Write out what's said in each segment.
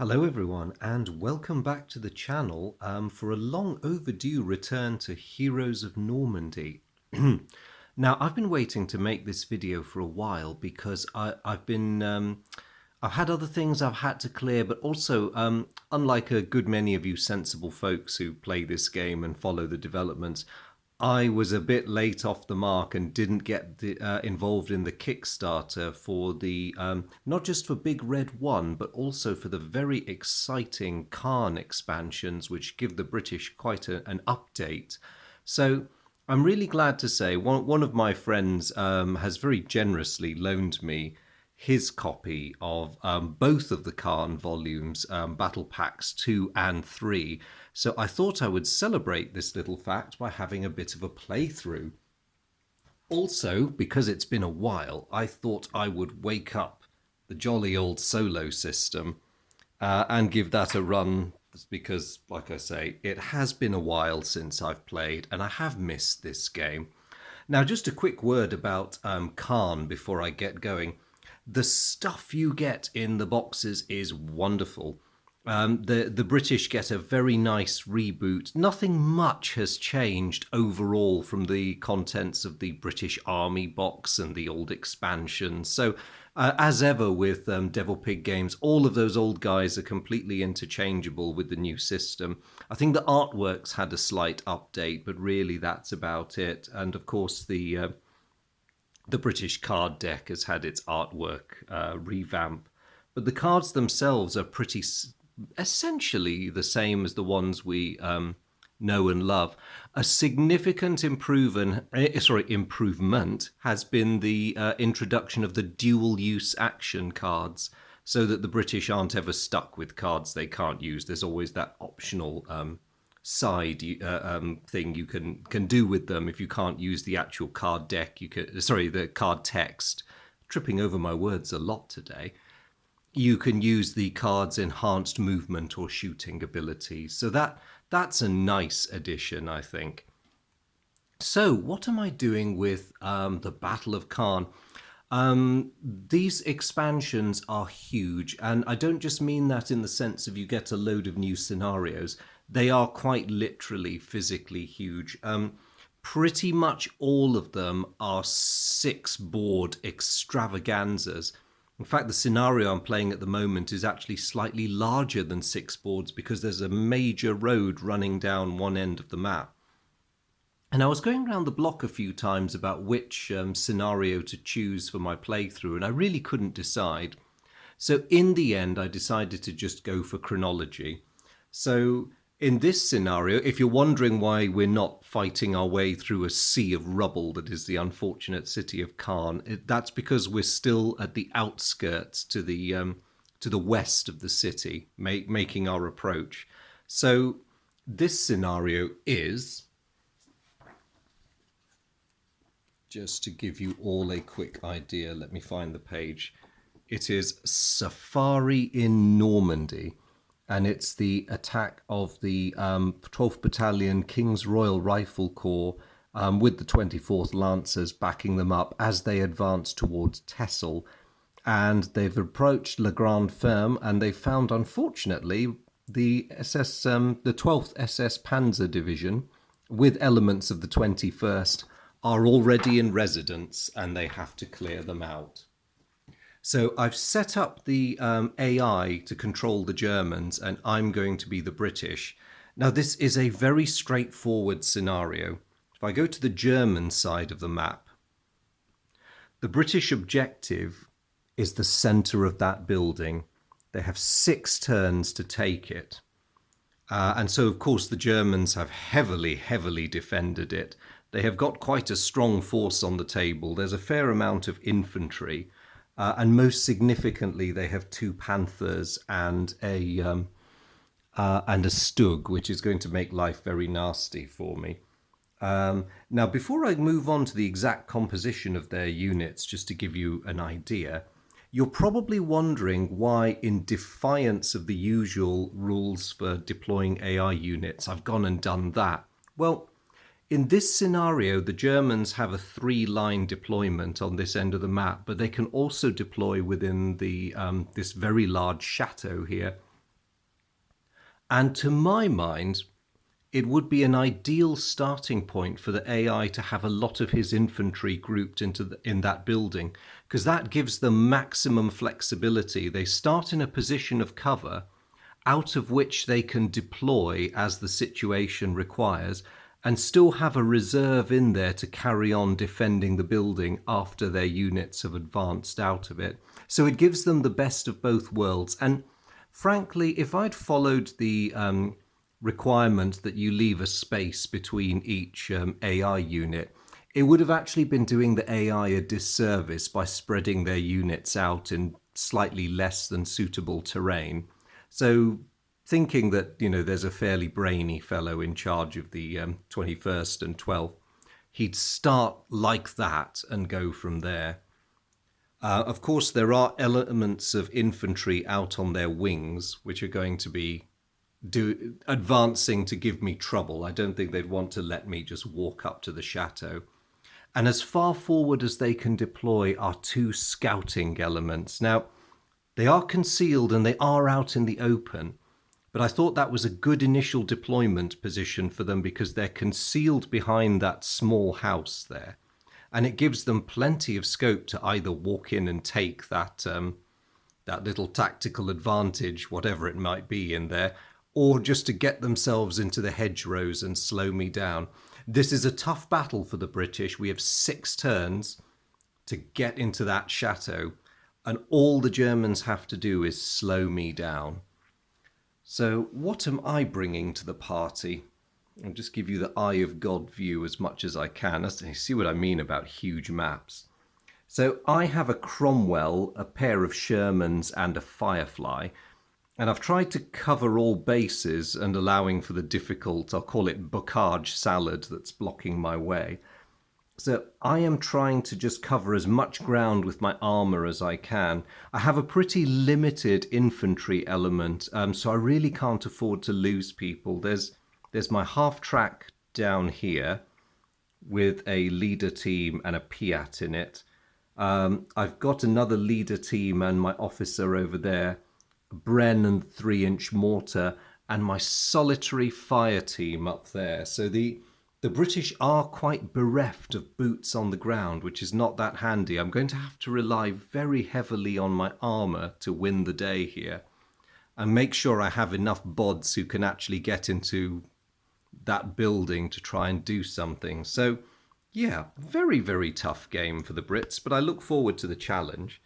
Hello everyone and welcome back to the channel for a long overdue return to Heroes of Normandy. Now I've been waiting to make this video for a while because I've had other things I've had to clear, but also unlike a good many of you sensible folks who play this game and follow the developments, I was a bit late off the mark and didn't get involved in the Kickstarter for the not just for Big Red 1, but also for the very exciting Caen expansions, which give the British quite an update. So I'm really glad to say one of my friends has very generously loaned me his copy of both of the Caen volumes, Battle Packs 2 and 3. So I thought I would celebrate this little fact by having a bit of a playthrough. Also, because it's been a while, I thought I would wake up the jolly old solo system and give that a run because, like I say, it has been a while since I've played and I have missed this game. Now, just a quick word about Caen before I get going. The stuff you get in the boxes is wonderful. The British get a very nice reboot. Nothing much has changed overall from the contents of the British Army box and the old expansions. So, as ever with Devil Pig games, all of those old guys are completely interchangeable with the new system. I think the artworks had a slight update, but really that's about it. And of course, the British card deck has had its artwork revamp, but the cards themselves are pretty essentially the same as the ones we know and love. A significant improvement has been the introduction of the dual-use action cards, so that the British aren't ever stuck with cards they can't use. There's always that optional side thing you can do with them if you can't use the actual card deck. The card text. Tripping over my words a lot today. You can use the card's enhanced movement or shooting ability. So that's a nice addition, I think. So what am I doing with the Battle of Caen? These expansions are huge, and I don't just mean that in the sense of you get a load of new scenarios. They are quite literally physically huge. Pretty much all of them are 6-board extravaganzas. In fact, the scenario I'm playing at the moment is actually slightly larger than 6 boards because there's a major road running down one end of the map. And I was going around the block a few times about which scenario to choose for my playthrough, and I really couldn't decide. So in the end, I decided to just go for chronology. So in this scenario, if you're wondering why we're not fighting our way through a sea of rubble that is the unfortunate city of Caen, that's because we're still at the outskirts to the west of the city, making our approach. So this scenario is, just to give you all a quick idea, let me find the page. It is Safari in Normandy. And it's the attack of the 12th Battalion King's Royal Rifle Corps with the 24th Lancers backing them up as they advance towards Texel. And they've approached La Grande Ferme, and they found, unfortunately, the 12th SS Panzer Division, with elements of the 21st, are already in residence, and they have to clear them out. So I've set up the AI to control the Germans, and I'm going to be the British. Now, this is a very straightforward scenario. If I go to the German side of the map, the British objective is the center of that building. They have 6 turns to take it. And so, of course, the Germans have heavily, heavily defended it. They have got quite a strong force on the table. There's a fair amount of infantry. And most significantly, they have 2 Panthers and a Stug, which is going to make life very nasty for me. Now, before I move on to the exact composition of their units, just to give you an idea, you're probably wondering why, in defiance of the usual rules for deploying AI units, I've gone and done that. Well, in this scenario, the Germans have a 3-line deployment on this end of the map, but they can also deploy within the this very large chateau here. And to my mind, it would be an ideal starting point for the AI to have a lot of his infantry grouped in that building, because that gives them maximum flexibility. They start in a position of cover out of which they can deploy as the situation requires, and still have a reserve in there to carry on defending the building after their units have advanced out of it. So it gives them the best of both worlds. And frankly, if I'd followed the requirement that you leave a space between each AI unit, it would have actually been doing the AI a disservice by spreading their units out in slightly less than suitable terrain. So, thinking that there's a fairly brainy fellow in charge of the 21st and 12th, he'd start like that and go from there. Of course, there are elements of infantry out on their wings, which are going to be advancing to give me trouble. I don't think they'd want to let me just walk up to the chateau. And as far forward as they can deploy are two scouting elements. Now, they are concealed and they are out in the open, but I thought that was a good initial deployment position for them because they're concealed behind that small house there. And it gives them plenty of scope to either walk in and take that little tactical advantage, whatever it might be in there, or just to get themselves into the hedgerows and slow me down. This is a tough battle for the British. We have 6 turns to get into that chateau, and all the Germans have to do is slow me down. So what am I bringing to the party? I'll just give you the eye of God view as much as I can. See what I mean about huge maps. So I have a Cromwell, a pair of Shermans and a Firefly, and I've tried to cover all bases and allowing for the difficult, I'll call it bocage salad that's blocking my way. So I am trying to just cover as much ground with my armour as I can. I have a pretty limited infantry element, so I really can't afford to lose people. There's my half track down here with a leader team and a Piat in it. I've got another leader team and my officer over there, Bren and 3-inch mortar, and my solitary fire team up there. So the British are quite bereft of boots on the ground, which is not that handy. I'm going to have to rely very heavily on my armour to win the day here, and make sure I have enough bods who can actually get into that building to try and do something. So yeah, very, very tough game for the Brits, but I look forward to the challenge.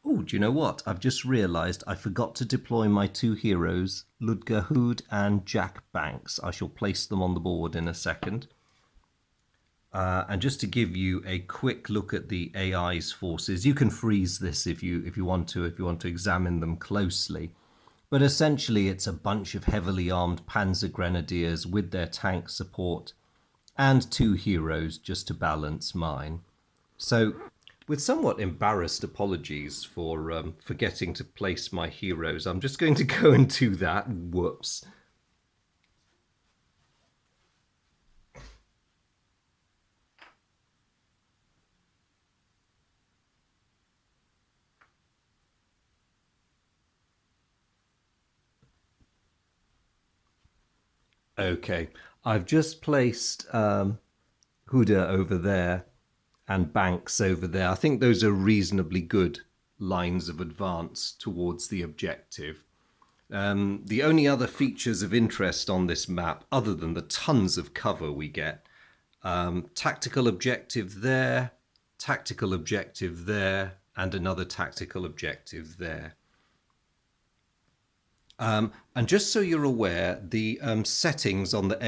Oh, do you know what? I've just realised I forgot to deploy my 2 heroes, Ludger Hood and Jack Banks. I shall place them on the board in a second. And just to give you a quick look at the AI's forces, you can freeze this if you want to examine them closely. But essentially it's a bunch of heavily armed panzer grenadiers with their tank support and 2 heroes just to balance mine. So, with somewhat embarrassed apologies for forgetting to place my heroes, I'm just going to go and do that. Whoops. Okay, I've just placed Huda over there and Banks over there. I think those are reasonably good lines of advance towards the objective. The only other features of interest on this map, other than the tons of cover we get, tactical objective there, and another tactical objective there. And just so you're aware, the settings on the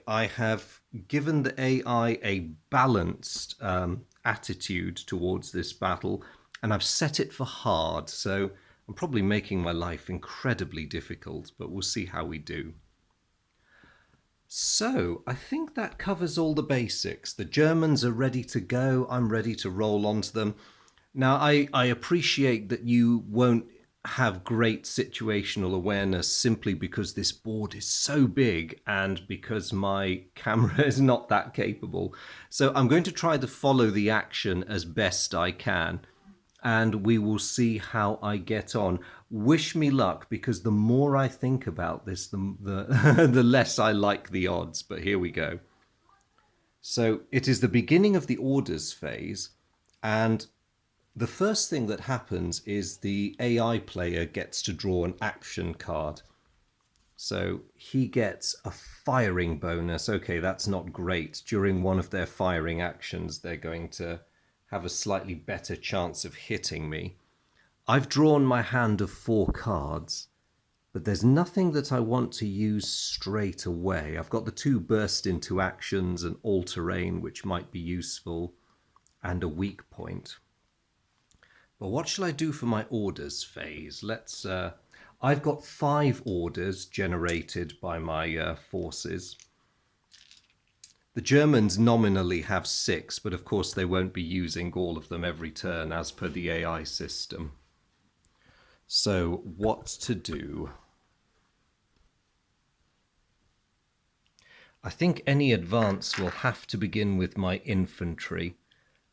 I have given the AI a balanced attitude towards this battle, and I've set it for hard, so I'm probably making my life incredibly difficult, but we'll see how we do. So, I think that covers all the basics. The Germans are ready to go. I'm ready to roll onto them. Now, I appreciate that you won't have great situational awareness simply because this board is so big and because my camera is not that capable. So I'm going to try to follow the action as best I can. and we will see how I get on. Wish me luck, because the more I think about this, the less I like the odds. But here we go. So it is the beginning of the orders phase, and the first thing that happens is the AI player gets to draw an action card. So he gets a firing bonus. Okay, that's not great. During one of their firing actions, they're going to have a slightly better chance of hitting me. I've drawn my hand of 4 cards, but there's nothing that I want to use straight away. I've got the 2 burst into actions and all terrain, which might be useful, and a weak point. But what shall I do for my orders phase? I've got 5 orders generated by my forces. The Germans nominally have 6, but of course they won't be using all of them every turn as per the AI system. So what to do? I think any advance will have to begin with my infantry.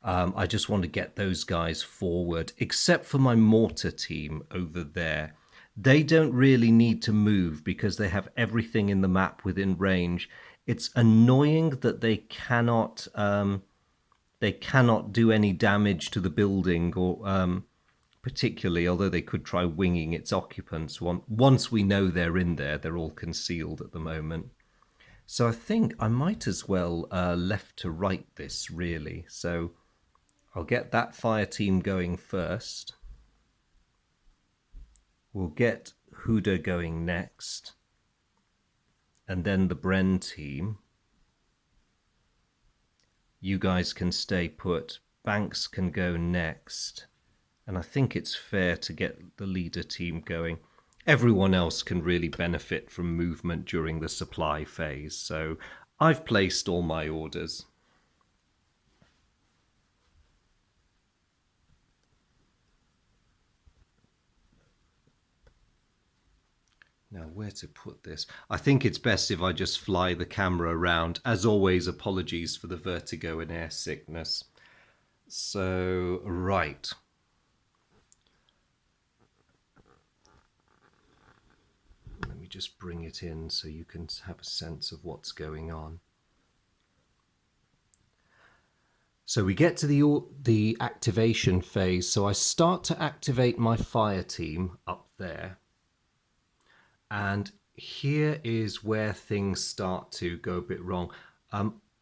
I just want to get those guys forward, except for my mortar team over there. They don't really need to move because they have everything in the map within range. It's annoying that they cannot do any damage to the building, or particularly, although they could try winging its occupants. Once we know they're in there, they're all concealed at the moment. So I think I might as well left to right this, really. So I'll get that fire team going first. We'll get Huda going next. And then the Bren team. You guys can stay put. Banks can go next. And I think it's fair to get the leader team going. Everyone else can really benefit from movement during the supply phase. So I've placed all my orders. Now, where to put this? I think it's best if I just fly the camera around. As always, apologies for the vertigo and air sickness. So, right. Let me just bring it in so you can have a sense of what's going on. So we get to the activation phase. So I start to activate my fire team up there. And here is where things start to go a bit wrong.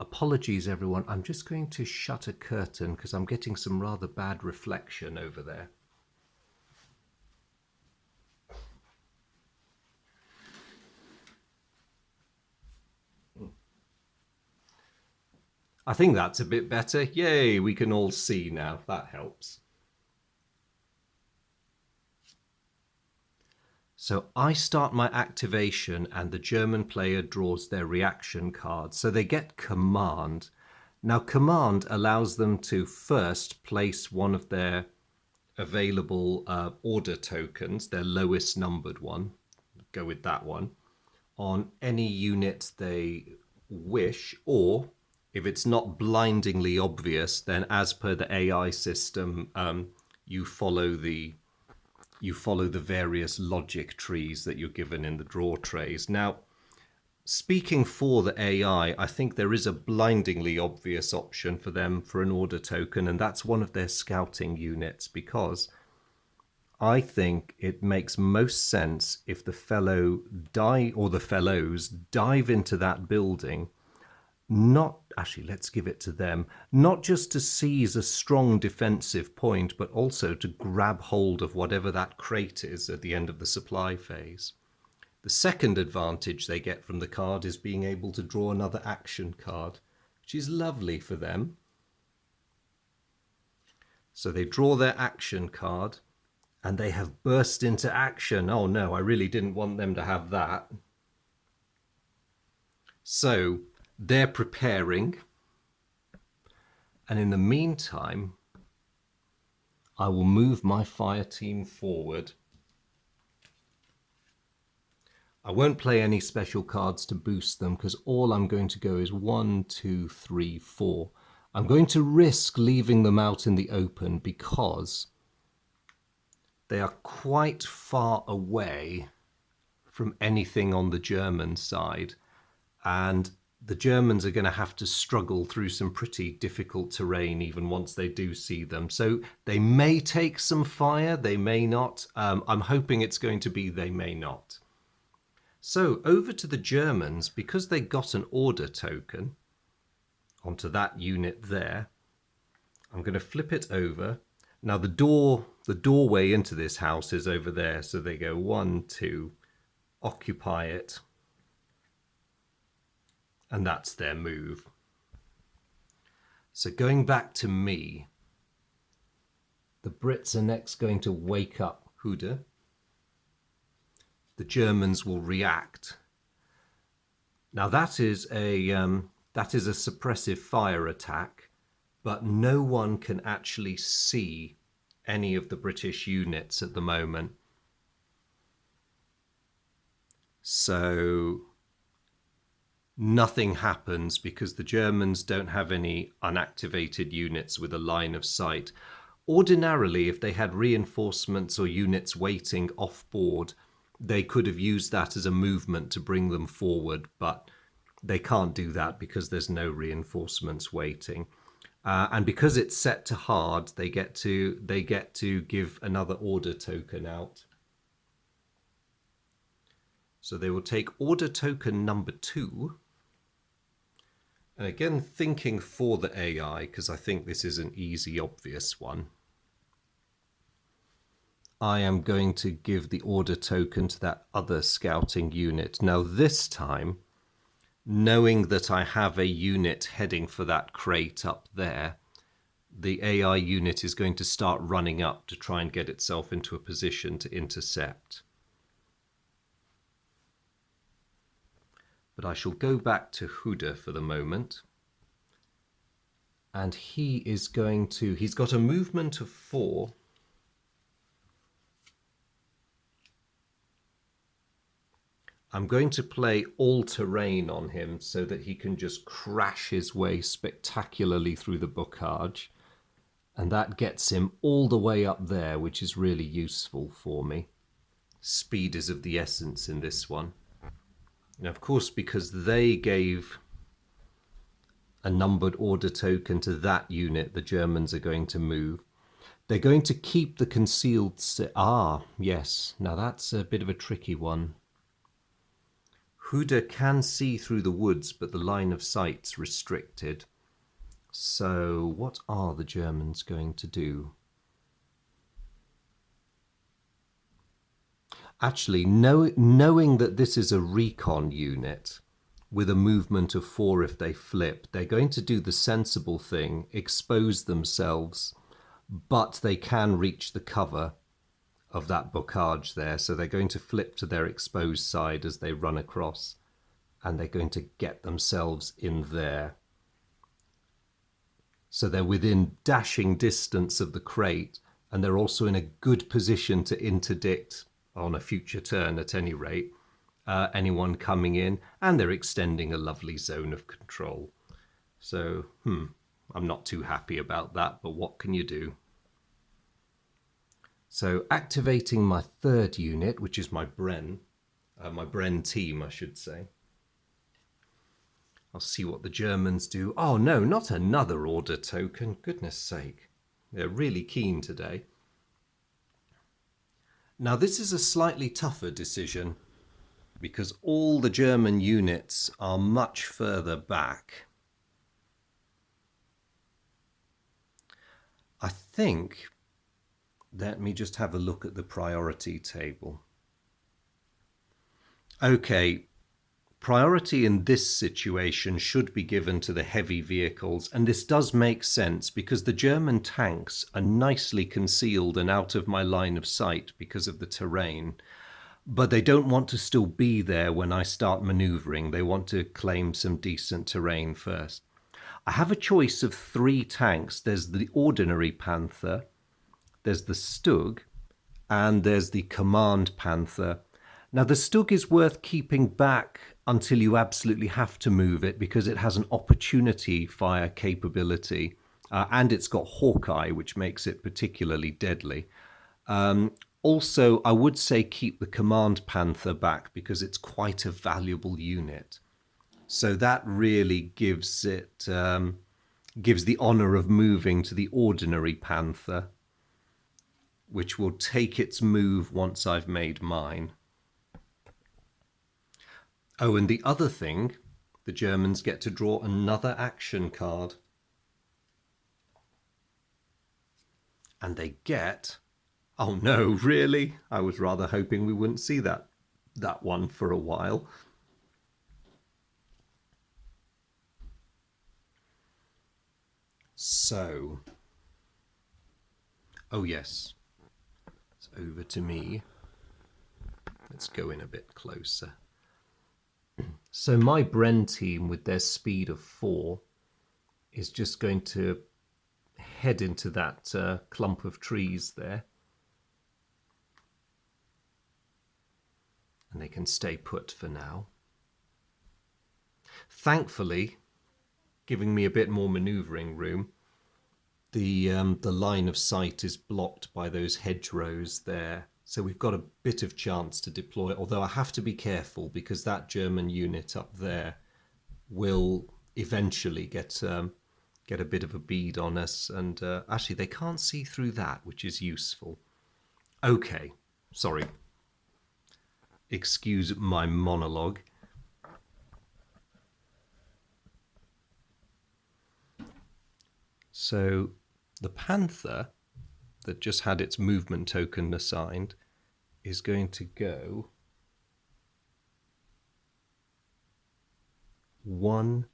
Apologies, everyone. I'm just going to shut a curtain because I'm getting some rather bad reflection over there. I think that's a bit better. Yay, we can all see now. That helps. So I start my activation and the German player draws their reaction card. So they get command. Now command allows them to first place one of their available order tokens, their lowest numbered one, go with that one, on any unit they wish, or if it's not blindingly obvious, then as per the AI system, you follow the various logic trees that you're given in the draw trays. Now, speaking for the AI, I think there is a blindingly obvious option for them for an order token, and that's one of their scouting units, because I think it makes most sense if the fellow or the fellows dive into that building. Not actually, let's give it to them, not just to seize a strong defensive point, but also to grab hold of whatever that crate is at the end of the supply phase. The second advantage they get from the card is being able to draw another action card, which is lovely for them. So they draw their action card and they have burst into action. Oh no, I really didn't want them to have that. So they're preparing, and in the meantime I will move my fire team forward. I won't play any special cards to boost them because all I'm going to go is 1, 2, 3, 4. I'm going to risk leaving them out in the open because they are quite far away from anything on the German side, and the Germans are going to have to struggle through some pretty difficult terrain even once they do see them. So they may take some fire, they may not. I'm hoping it's going to be they may not. So over to the Germans, because they got an order token onto that unit there, I'm going to flip it over. Now the doorway into this house is over there, so they go 1, 2, occupy it, and that's their move. So going back to me, the Brits are next going to wake up Huda. The Germans will react. Now that is a suppressive fire attack, but no one can actually see any of the British units at the moment. So nothing happens because the Germans don't have any unactivated units with a line of sight. Ordinarily, if they had reinforcements or units waiting off board, they could have used that as a movement to bring them forward, but they can't do that because there's no reinforcements waiting. And because it's set to hard, they get to give another order token out. So they will take order token number 2. And again, thinking for the AI, because I think this is an easy, obvious one, I am going to give the order token to that other scouting unit. Now this time, knowing that I have a unit heading for that crate up there, the AI unit is going to start running up to try and get itself into a position to intercept. But I shall go back to Huda for the moment. And he's got a movement of 4. I'm going to play all-terrain on him so that he can just crash his way spectacularly through the bocage. And that gets him all the way up there, which is really useful for me. Speed is of the essence in this one. And of course, because they gave a numbered order token to that unit, the Germans are going to move. They're going to keep the concealed... yes. Now that's a bit of a tricky one. Huda can see through the woods, but the line of sight's restricted. So what are the Germans going to do? Actually, knowing that this is a recon unit with a movement of 4 if they flip, they're going to do the sensible thing, expose themselves, but they can reach the cover of that bocage there. So they're going to flip to their exposed side as they run across, and they're going to get themselves in there. So they're within dashing distance of the crate, and they're also in a good position to interdict, on a future turn at any rate, anyone coming in, and they're extending a lovely zone of control. So, I'm not too happy about that, but what can you do? So activating my 3rd unit, which is my Bren team, I should say. I'll see what the Germans do. Oh no, not another order token, goodness sake. They're really keen today. Now this is a slightly tougher decision because all the German units are much further back. I think, let me just have a look at the priority table. Okay, priority in this situation should be given to the heavy vehicles, and this does make sense because the German tanks are nicely concealed and out of my line of sight because of the terrain. But they don't want to still be there when I start maneuvering. They want to claim some decent terrain first. I have a choice of 3 tanks. There's the ordinary Panther, there's the Stug, and there's the Command Panther. Now the Stug is worth keeping back until you absolutely have to move it because it has an opportunity fire capability, and it's got Hawkeye, which makes it particularly deadly. Also, I would say keep the command panther back because it's quite a valuable unit. So that really gives it gives the honor of moving to the ordinary panther, which will take its move once I've made mine. Oh, and the other thing, the Germans get to draw another action card. And they get... Oh no, really? I was rather hoping we wouldn't see that one for a while. So, oh yes, it's over to me. Let's go in a bit closer. So my Bren team with their speed of 4 is just going to head into that clump of trees there. And they can stay put for now. Thankfully, giving me a bit more manoeuvring room, the line of sight is blocked by those hedgerows there. So we've got a bit of chance to deploy, although I have to be careful because that German unit up there will eventually get a bit of a bead on us. And actually, they can't see through that, which is useful. Okay, sorry. Excuse my monologue. So the panther that just had its movement token assigned is going to go 1,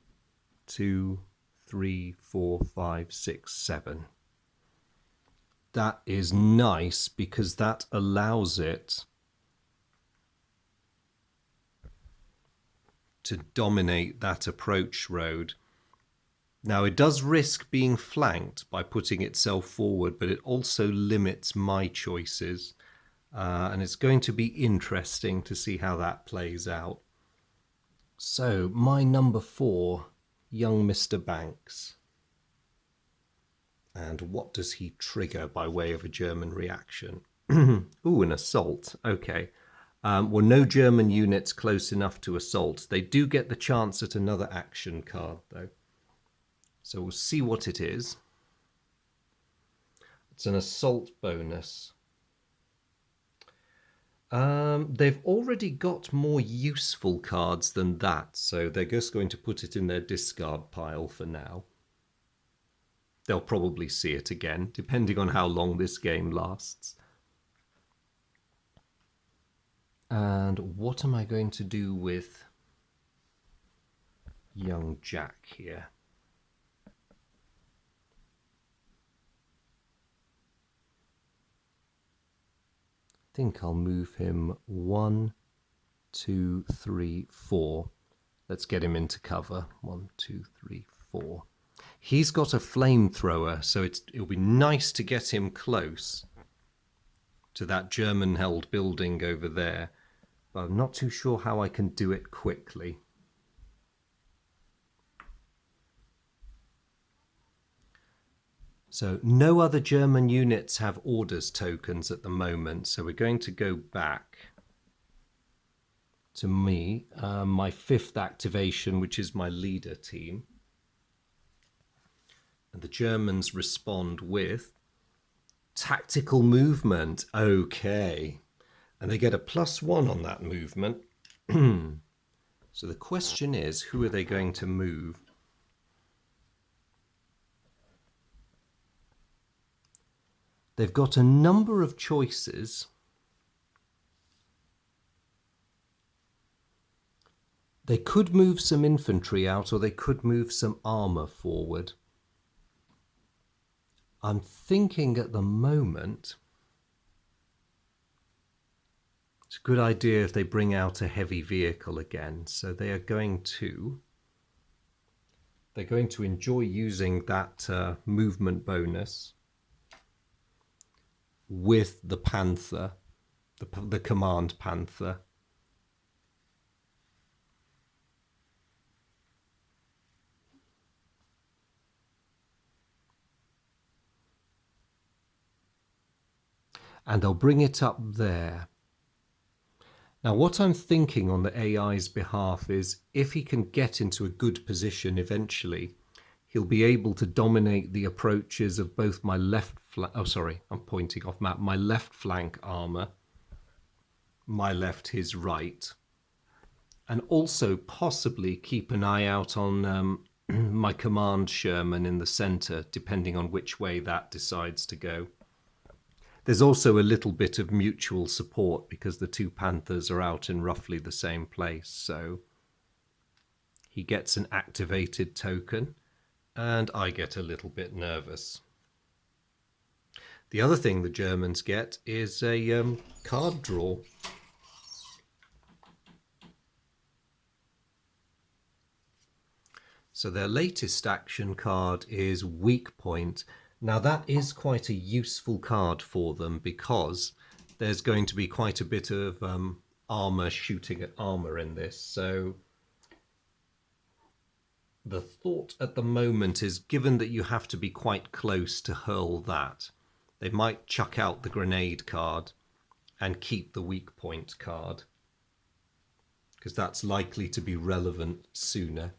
2, 3, 4, 5, 6, 7. That is nice because that allows it to dominate that approach road. Now it does risk being flanked by putting itself forward, but it also limits my choices. And it's going to be interesting to see how that plays out. So my number 4, young Mr. Banks. And what does he trigger by way of a German reaction? Ooh, an assault. Okay. Well, no German units close enough to assault. They do get the chance at another action card, though. So we'll see what it is. It's an assault bonus. They've already got more useful cards than that, so they're just going to put it in their discard pile for now. They'll probably see it again, depending on how long this game lasts. And what am I going to do with young Jack here? I think I'll move him 1, 2, 3, 4. Let's get him into cover. 1, 2, 3, 4. He's got a flamethrower, so it'll be nice to get him close to that German-held building over there. But I'm not too sure how I can do it quickly. So no other German units have orders tokens at the moment, so we're going to go back to me, my 5th activation, which is my leader team. And the Germans respond with tactical movement. Okay. And they get a +1 on that movement. So the question is, who are they going to move? They've got a number of choices. They could move some infantry out, or they could move some armour forward. I'm thinking at the moment it's a good idea if they bring out a heavy vehicle again. So they're going to enjoy using that movement bonus with the Panther, the command Panther. and I'll bring it up there. Now, what I'm thinking on the AI's behalf is if he can get into a good position eventually, he'll be able to dominate the approaches of both my left flank. Oh, sorry, I'm pointing off map. My left flank armour, my left, his right, and also possibly keep an eye out on my command Sherman in the centre, depending on which way that decides to go. There's also a little bit of mutual support because the two Panthers are out in roughly the same place. So he gets an activated token and I get a little bit nervous. The other thing the Germans get is a card draw. So their latest action card is Weak Point. Now that is quite a useful card for them because there's going to be quite a bit of armour shooting at armour in this. So the thought at the moment is, given that you have to be quite close to hurl that, they might chuck out the grenade card and keep the Weak Point card because that's likely to be relevant sooner.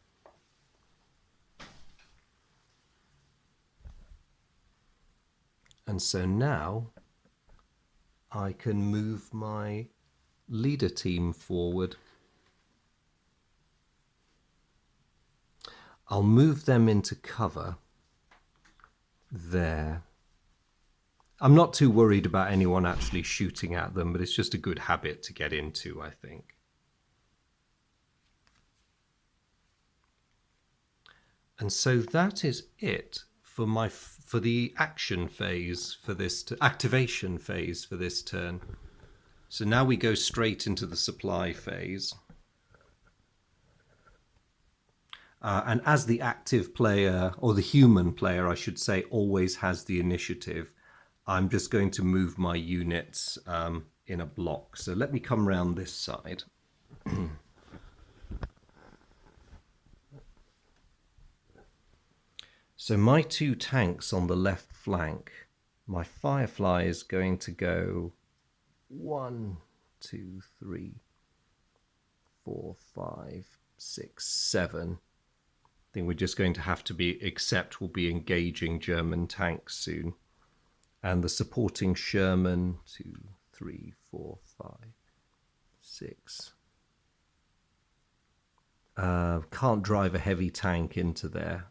And so now I can move my leader team forward. I'll move them into cover there. I'm not too worried about anyone actually shooting at them, but it's just a good habit to get into, I think. And so that is it for the action phase for this activation phase for this turn. So now we go straight into the supply phase. And as the active player, or the human player, I should say, always has the initiative, I'm just going to move my units in a block. So let me come round this side. So my two tanks on the left flank, my Firefly is going to go 1, 2, 3, 4, 5, 6, 7. I think we're just going to have to we'll be engaging German tanks soon. And the supporting Sherman, 2, 3, 4, 5, 6. Can't drive a heavy tank into there.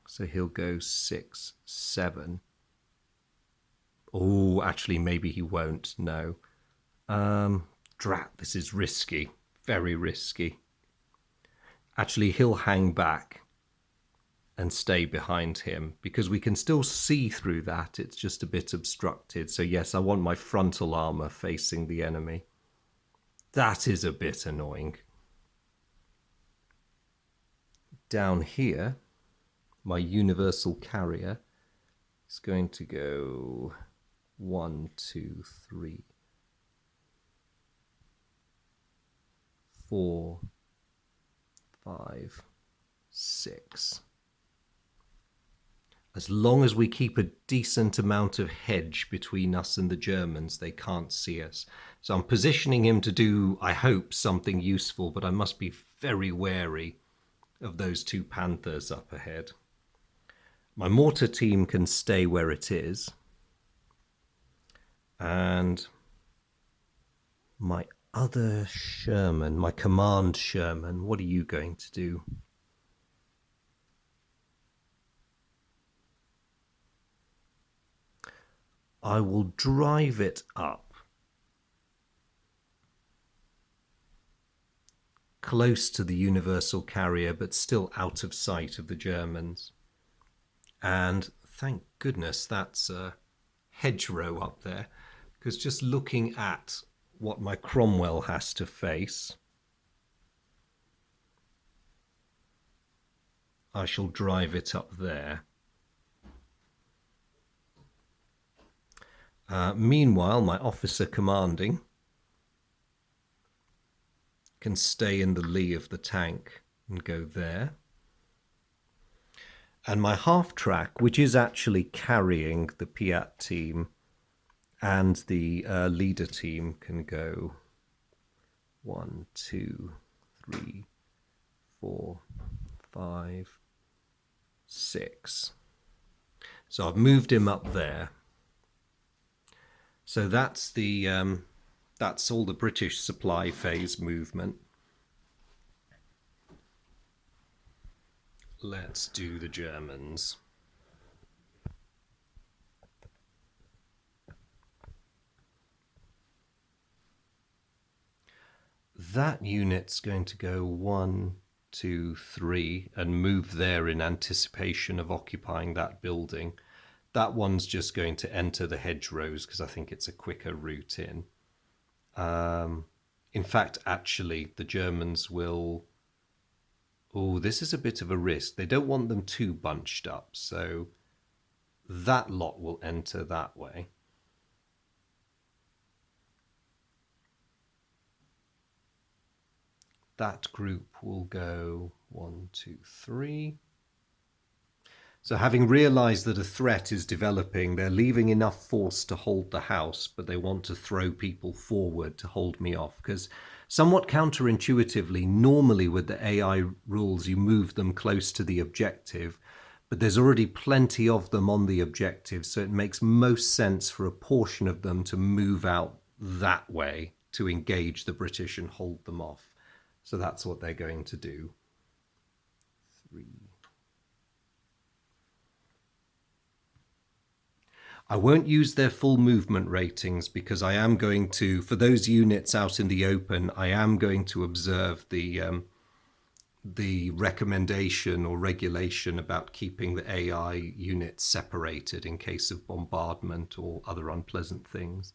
So he'll go 6, 7. Oh, actually, maybe he won't. No. Drat, this is risky. Very risky. Actually, he'll hang back and stay behind him because we can still see through that. It's just a bit obstructed. So yes, I want my frontal armour facing the enemy. That is a bit annoying. Down here, my universal carrier is going to go 1, 2, 3, 4, 5, 6. As long as we keep a decent amount of hedge between us and the Germans, they can't see us. So I'm positioning him to do, I hope, something useful, but I must be very wary of those two Panthers up ahead. My mortar team can stay where it is. And my other Sherman, my command Sherman, what are you going to do? I will drive it up close to the universal carrier, but still out of sight of the Germans. And thank goodness that's a hedgerow up there, because just looking at what my Cromwell has to face, I shall drive it up there. Meanwhile, my officer commanding can stay in the lee of the tank and go there. And my half track, which is actually carrying the Piat team, And the leader team can go 1, 2, 3, 4, 5, 6. So I've moved him up there. So that's that's all the British supply phase movement. Let's do the Germans. That unit's going to go 1, 2, 3 and move there in anticipation of occupying that building. That one's just going to enter the hedgerows because I think it's a quicker route in. In fact, actually, the Germans will... Oh, this is a bit of a risk. They don't want them too bunched up, so that lot will enter that way. That group will go 1, 2, 3. So having realised that a threat is developing, they're leaving enough force to hold the house, but they want to throw people forward to hold me off. Because somewhat counterintuitively, normally with the AI rules, you move them close to the objective, but there's already plenty of them on the objective, so it makes most sense for a portion of them to move out that way to engage the British and hold them off. So that's what they're going to do. 3. I won't use their full movement ratings because I am going to, for those units out in the open, I am going to observe the recommendation or regulation about keeping the AI units separated in case of bombardment or other unpleasant things.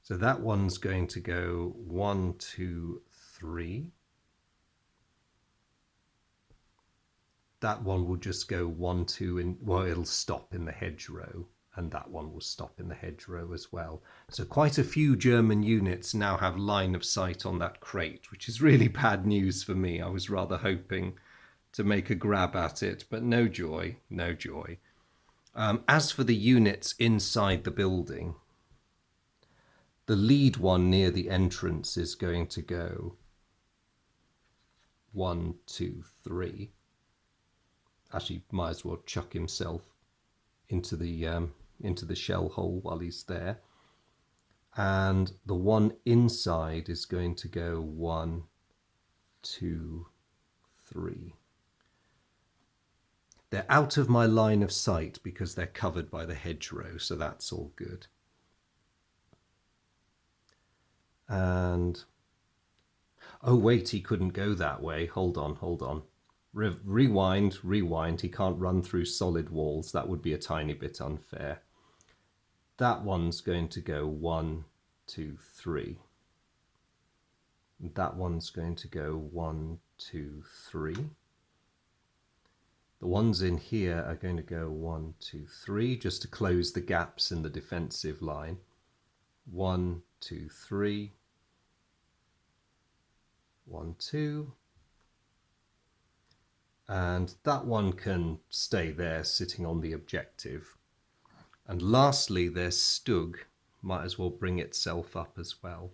So that one's going to go 1, 2, 3. That one will just go 1, 2, and well, it'll stop in the hedgerow. And that one will stop in the hedgerow as well. So quite a few German units now have line of sight on that crate, which is really bad news for me. I was rather hoping to make a grab at it, but no joy, no joy. As for the units inside the building, the lead one near the entrance is going to go 1, 2, 3. Actually, might as well chuck himself into the shell hole while he's there. And the one inside is going to go 1, 2, 3. They're out of my line of sight because they're covered by the hedgerow, so that's all good. And oh wait, he couldn't go that way. Hold on. Rewind. He can't run through solid walls. That would be a tiny bit unfair. That one's going to go 1, 2, 3. That one's going to go 1, 2, 3. The ones in here are going to go 1, 2, 3, just to close the gaps in the defensive line. 1, 2, 3. 1, 2. And that one can stay there sitting on the objective. And lastly, their Stug might as well bring itself up as well.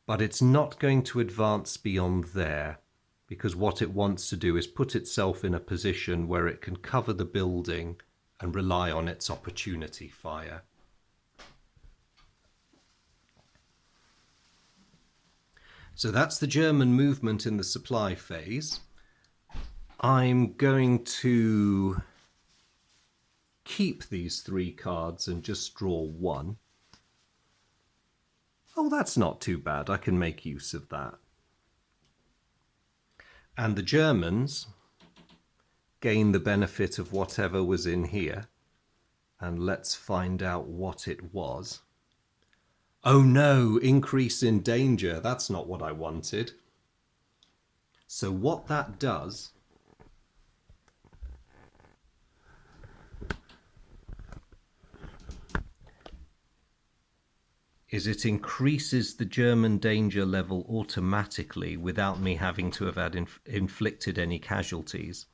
But it's not going to advance beyond there because what it wants to do is put itself in a position where it can cover the building and rely on its opportunity fire. So that's the German movement in the supply phase. I'm going to keep these 3 cards and just draw 1. Oh, that's not too bad. I can make use of that. And the Germans gain the benefit of whatever was in here. And let's find out what it was. Oh no, increase in danger. That's not what I wanted. So what that does is it increases the German danger level automatically without me having to have inflicted any casualties.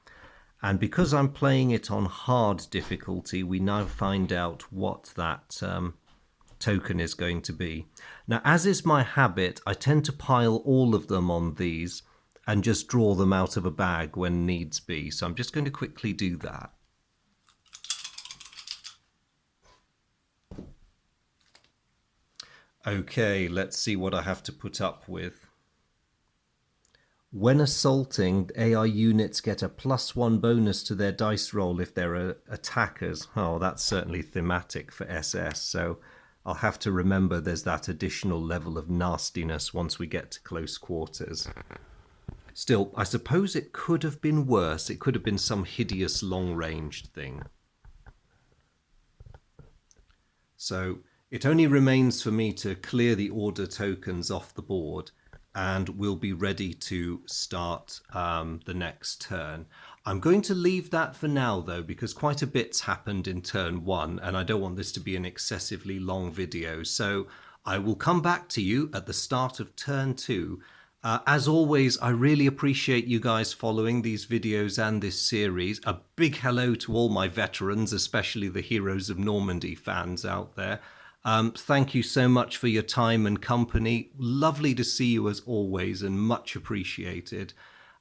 And because I'm playing it on hard difficulty, we now find out what that token is going to be. Now, as is my habit, I tend to pile all of them on these and just draw them out of a bag when needs be. So I'm just going to quickly do that. Okay, let's see what I have to put up with. When assaulting, AI units get a +1 bonus to their dice roll if they're attackers. Oh, that's certainly thematic for SS, so I'll have to remember there's that additional level of nastiness once we get to close quarters. Still, I suppose it could have been worse. It could have been some hideous long-ranged thing. So it only remains for me to clear the order tokens off the board, and we'll be ready to start the next turn. I'm going to leave that for now, though, because quite a bit's happened in turn 1, and I don't want this to be an excessively long video. So I will come back to you at the start of turn 2. As always, I really appreciate you guys following these videos and this series. A big hello to all my veterans, especially the Heroes of Normandy fans out there. Thank you so much for your time and company. Lovely to see you as always, and much appreciated.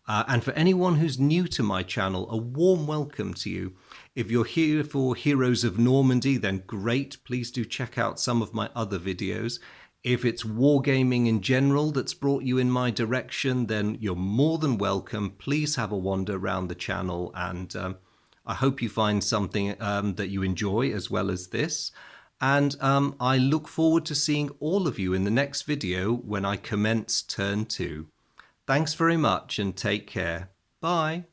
And for anyone who's new to my channel, a warm welcome to you. If you're here for Heroes of Normandy, then great. Please do check out some of my other videos. If it's wargaming in general that's brought you in my direction, then you're more than welcome. Please have a wander around the channel, and I hope you find something that you enjoy as well as this. And I look forward to seeing all of you in the next video when I commence turn 2. Thanks very much and take care. Bye.